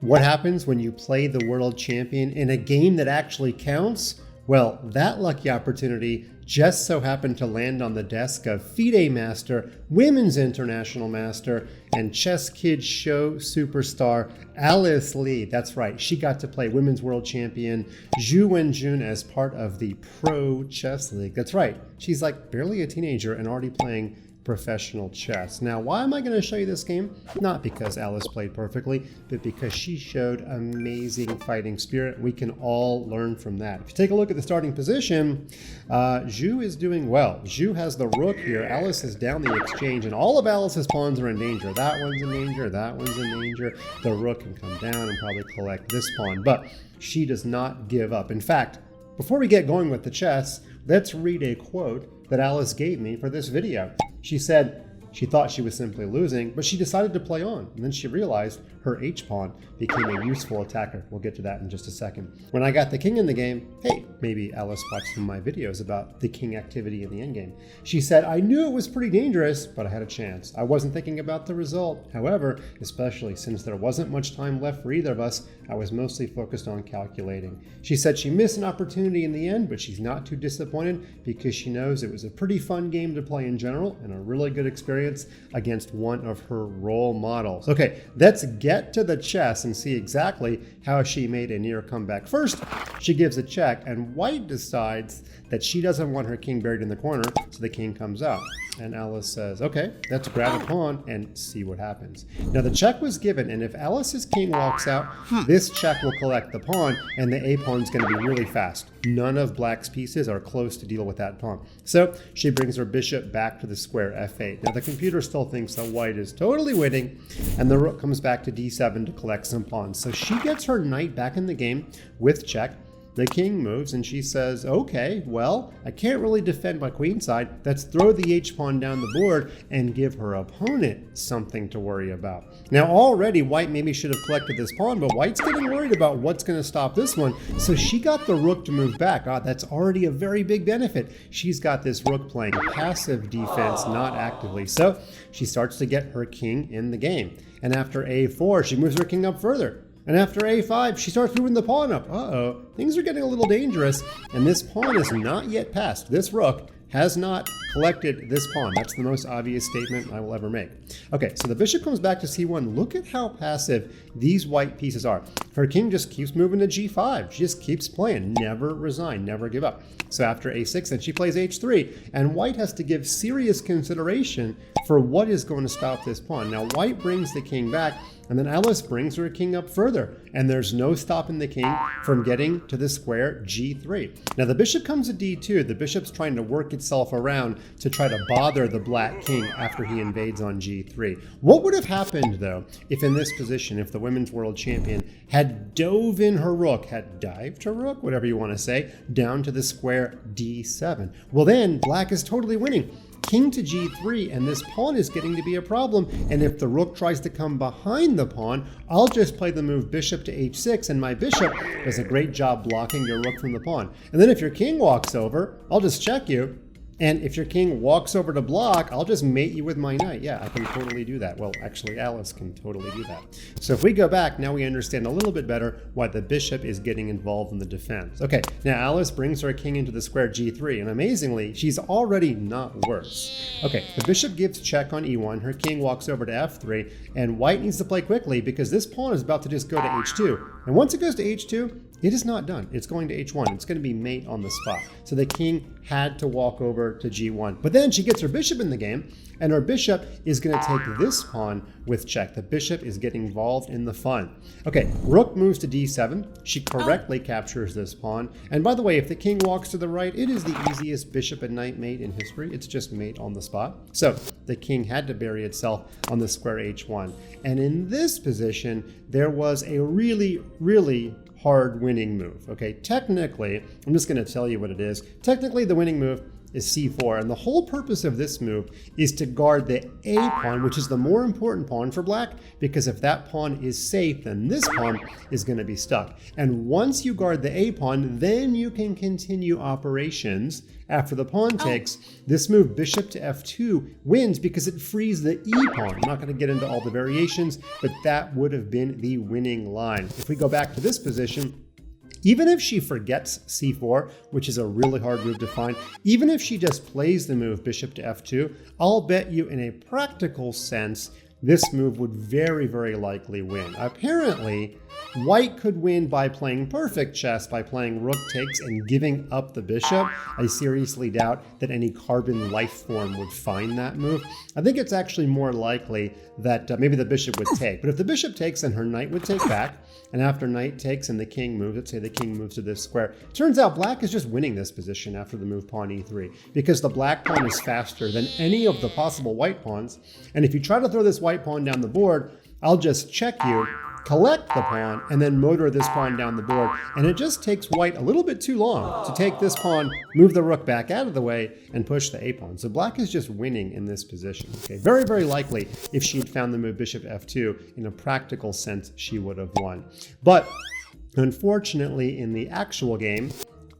What happens when you play the world champion in a game that actually counts? Well, that lucky opportunity just so happened to land on the desk of FIDE Master, Women's International Master, and ChessKid show superstar Alice Lee. That's right, she got to play Women's World Champion Ju Wenjun as part of the Pro Chess League. That's right, she's like barely a teenager and already playing professional chess. Now, why am I going to show you this game? Not because Alice played perfectly, but because she showed amazing fighting spirit. We can all learn from that. If you take a look at the starting position, Ju is doing well. Ju has the rook here. Alice is down the exchange, and all of Alice's pawns are in danger. That one's in danger. That one's in danger. The rook can come down and probably collect this pawn, but she does not give up. In fact, before we get going with the chess, let's read a quote that Alice gave me for this video. She said she thought she was simply losing, but she decided to play on. And then she realized her H-pawn became a useful attacker. We'll get to that in just a second. When I got the king in the game, hey, maybe Alice watched some of my videos about the king activity in the endgame. She said, I knew it was pretty dangerous, but I had a chance. I wasn't thinking about the result. However, especially since there wasn't much time left for either of us, I was mostly focused on calculating. She said she missed an opportunity in the end, but she's not too disappointed because she knows it was a pretty fun game to play in general and a really good experience against one of her role models. Okay, let's get to the chess and see exactly how she made a near comeback. First, she gives a check, and White decides that she doesn't want her king buried in the corner, so the king comes out. And Alice says, okay, let's grab a pawn and see what happens. Now the check was given, and if Alice's king walks out, this check will collect the pawn, and the A pawn is going to be really fast. None of Black's pieces are close to deal with that pawn. So she brings her bishop back to the square F8. Now the computer still thinks that White is totally winning, and the rook comes back to D7 to collect some pawns. So she gets her knight back in the game with check. The king moves and she says, okay, well, I can't really defend my queenside. Let's throw the H-pawn down the board and give her opponent something to worry about. Now already White maybe should have collected this pawn, but White's getting worried about what's going to stop this one. So she got the rook to move back. That's already a very big benefit. She's got this rook playing passive defense, not actively. So she starts to get her king in the game. And after A4, she moves her king up further. And after A5, she starts moving the pawn up. Uh-oh, things are getting a little dangerous, and this pawn is not yet passed. This rook has not collected this pawn. That's the most obvious statement I will ever make. Okay, so the bishop comes back to C1. Look at how passive these white pieces are. Her king just keeps moving to G5. She just keeps playing, never resign, never give up. So after A6, then she plays H3, and White has to give serious consideration for what is going to stop this pawn. Now White brings the king back, and then Alice brings her king up further, and there's no stopping the king from getting to the square G3. Now the bishop comes to D2. The bishop's trying to work itself around to try to bother the black king after he invades on G3. What would have happened, though, if in this position, if the women's world champion had dove in her rook, had dived her rook, whatever you want to say, down to the square D7? Well, then black is totally winning. King to G3, and this pawn is getting to be a problem. And if the rook tries to come behind the pawn, I'll just play the move bishop to H6, and my bishop does a great job blocking your rook from the pawn. And then if your king walks over, I'll just check you. And if your king walks over to block, I'll just mate you with my knight. Yeah, I can totally do that. Well, actually, Alice can totally do that. So if we go back, now we understand a little bit better why the bishop is getting involved in the defense. Okay, now Alice brings her king into the square G3, and amazingly, she's already not worse. Okay, the bishop gives check on E1, her king walks over to F3, and White needs to play quickly because this pawn is about to just go to H2. And once it goes to H2, it is not done. It's going to H1. It's going to be mate on the spot. So the king had to walk over to G1. But then she gets her bishop in the game, and her bishop is going to take this pawn with check. The bishop is getting involved in the fun. Okay, rook moves to D7. She correctly captures this pawn. And by the way, if the king walks to the right, it is the easiest bishop and knight mate in history. It's just mate on the spot. So the king had to bury itself on the square H1. And in this position, there was a really hard winning move. Okay, technically, I'm just going to tell you what it is. Technically, the winning move is c4, and the whole purpose of this move is to guard the a pawn, which is the more important pawn for black, because if that pawn is safe, then this pawn is going to be stuck. And once you guard the a pawn, then you can continue operations after the pawn takes. This move, bishop to f2, wins because it frees the e pawn. I'm not going to get into all the variations, but that would have been the winning line. If we go back to this position, even if she forgets c4, which is a really hard move to find, even if she just plays the move bishop to f2, I'll bet you in a practical sense, this move would very, very likely win. Apparently, white could win by playing perfect chess, by playing rook takes and giving up the bishop. I seriously doubt that any carbon life form would find that move. I think it's actually more likely that maybe the bishop would take. But if the bishop takes, then her knight would take back. And after knight takes and the king moves, let's say the king moves to this square. Turns out black is just winning this position after the move pawn e3, because the black pawn is faster than any of the possible white pawns. And if you try to throw this white pawn down the board, I'll just check you, collect the pawn, and then motor this pawn down the board. And it just takes white a little bit too long to take this pawn, move the rook back out of the way, and push the a pawn. So black is just winning in this position. Okay, very, very likely if she had found the move bishop f2, in a practical sense, she would have won. But unfortunately, in the actual game,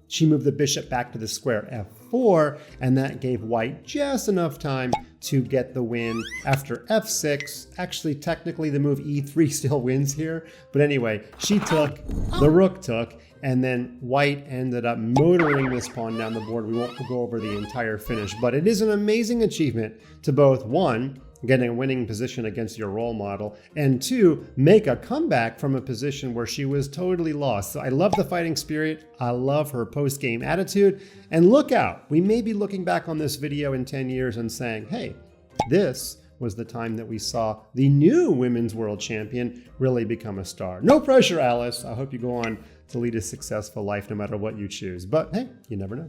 she moved the bishop back to the square f4, and that gave white just enough time to get the win after f6. Actually, technically, the move e3 still wins here. But anyway, she took, the rook took, and then white ended up motoring this pawn down the board. We won't go over the entire finish, but it is an amazing achievement to both, one, getting a winning position against your role model, and two, make a comeback from a position where she was totally lost. So I love the fighting spirit. I love her post-game attitude. And look out, we may be looking back on this video in 10 years and saying, hey, this was the time that we saw the new women's world champion really become a star. No pressure, Alice. I hope you go on to lead a successful life no matter what you choose. But hey, you never know.